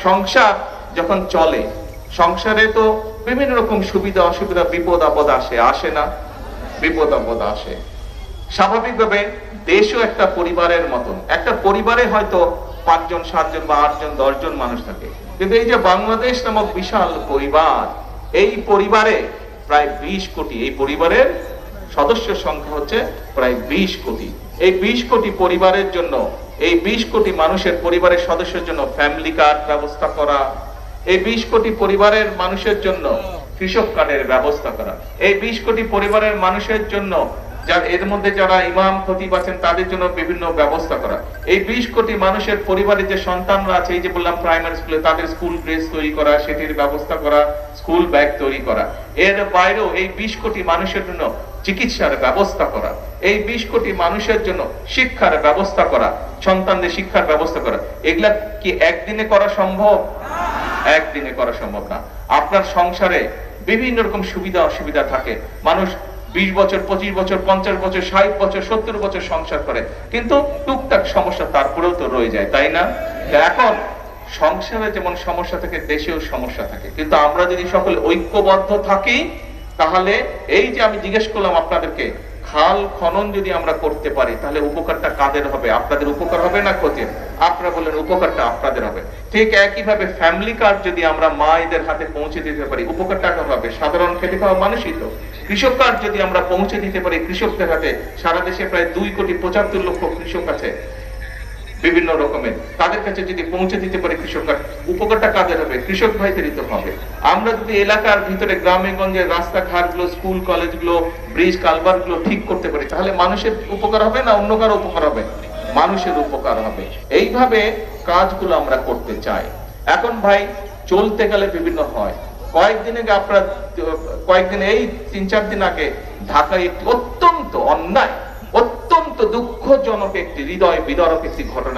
সংসার যখন চলে, সংসারে তো বিভিন্ন রকম সুবিধা অসুবিধা, বিপদ আপদ আসে না? বিপদ আপদ আসে। স্বাভাবিকভাবে দেশও একটা পরিবারের মতন। একটা পরিবারে হয়তো 5 জন 7 জন বা 8 জন 10 জন মানুষ থাকে, কিন্তু এই যে বাংলাদেশ নামক বিশাল পরিবার, এই পরিবারে প্রায় 20 কোটি, এই পরিবারের সদস্য সংখ্যা হচ্ছে প্রায় 20 কোটি। এই 20 কোটি পরিবারের জন্য, এই 20 কোটি মানুষের পরিবারের সদস্যের জন্য ফ্যামিলি কার্ড ব্যবস্থা করা, এই 20 কোটি পরিবারের মানুষের জন্য কৃষক কার্ডের ব্যবস্থা করা, এই 20 কোটি পরিবারের মানুষের জন্য এর মধ্যে যারা ইমাম খতিব আছেন তাদের জন্য বিভিন্ন ব্যবস্থা করা, এই 20 কোটি মানুষের পরিবারে যে সন্তানরা আছে, এই যে বললাম প্রাইমারি স্কুলে, তাদের স্কুল ড্রেস তৈরি করা, সেটির ব্যবস্থা করা, স্কুল ব্যাগ তৈরি করা। এর বাইরেও এই 20 কোটি মানুষের জন্য চিকিৎসার ব্যবস্থা করা, এই 20 কোটি মানুষের জন্য শিক্ষার ব্যবস্থা করা, সন্তানদের শিক্ষার ব্যবস্থা করা। এগুলা কি একদিনে করা সম্ভব? একদিনে করা সম্ভব না। আপনার সংসারে বিভিন্ন রকম সুবিধা অসুবিধা থাকে। মানুষ 20 বছর 25 বছর 50 বছর 60 বছর 70 বছর সংসার করে, কিন্তু টুকটাক সমস্যা তারপরেও তো রয়ে যায়, তাই না? এখন সংসারে যেমন সমস্যা থাকে, দেশেও সমস্যা থাকে, কিন্তু আমরা যদি সকলে ঐক্যবদ্ধ থাকি, তাহলে এই যে আমি জিজ্ঞেস করলাম আপনাদেরকে, খাল খনন যদি আমরা করতে পারি, তাহলে উপকারটা কাদের হবে? আপনাদের উপকার হবে না ক্ষতি? আপনারা বললেন উপকারটা আপনাদের হবে। ঠিক একইভাবে ফ্যামিলি কার্ড যদি আমরা মায়েদের হাতে পৌঁছে দিতে পারি, উপকারটা কার হবে? সাধারণ খেটে খাওয়া মানুষই তো। কৃষক কার্ড যদি আমরা পৌঁছে দিতে পারি কৃষকদের হাতে, সারা দেশে প্রায় 2,75,00,000 কৃষক আছে বিভিন্ন রকমের, তাদের কাছে যদি পৌঁছে দিতে পারে কৃষক কার্ড, উপকারটা কাদের হবে? কৃষক ভাইদেরই তো হবে। আমরা যদি এলাকার ভিতরে গ্রামে গঞ্জে রাস্তাঘাট গুলো, স্কুল কলেজ গুলো, ব্রিজ কালভার গুলো ঠিক করতে পারি, তাহলে মানুষের উপকার হবে না অন্য কারো উপকার হবে? মানুষের উপকার হবে। এইভাবে কাজগুলো আমরা করতে চাই। এখন ভাই চলতে গেলে বিভিন্ন হয়। কয়েকদিন আগে আপনারা, কয়েকদিন এই 3-4 দিন আগে ঢাকায় একটি অত্যন্ত অন্যায়, অত্যন্ত দুঃখজনক একটি হৃদয় বিদারক একটি ঘটনা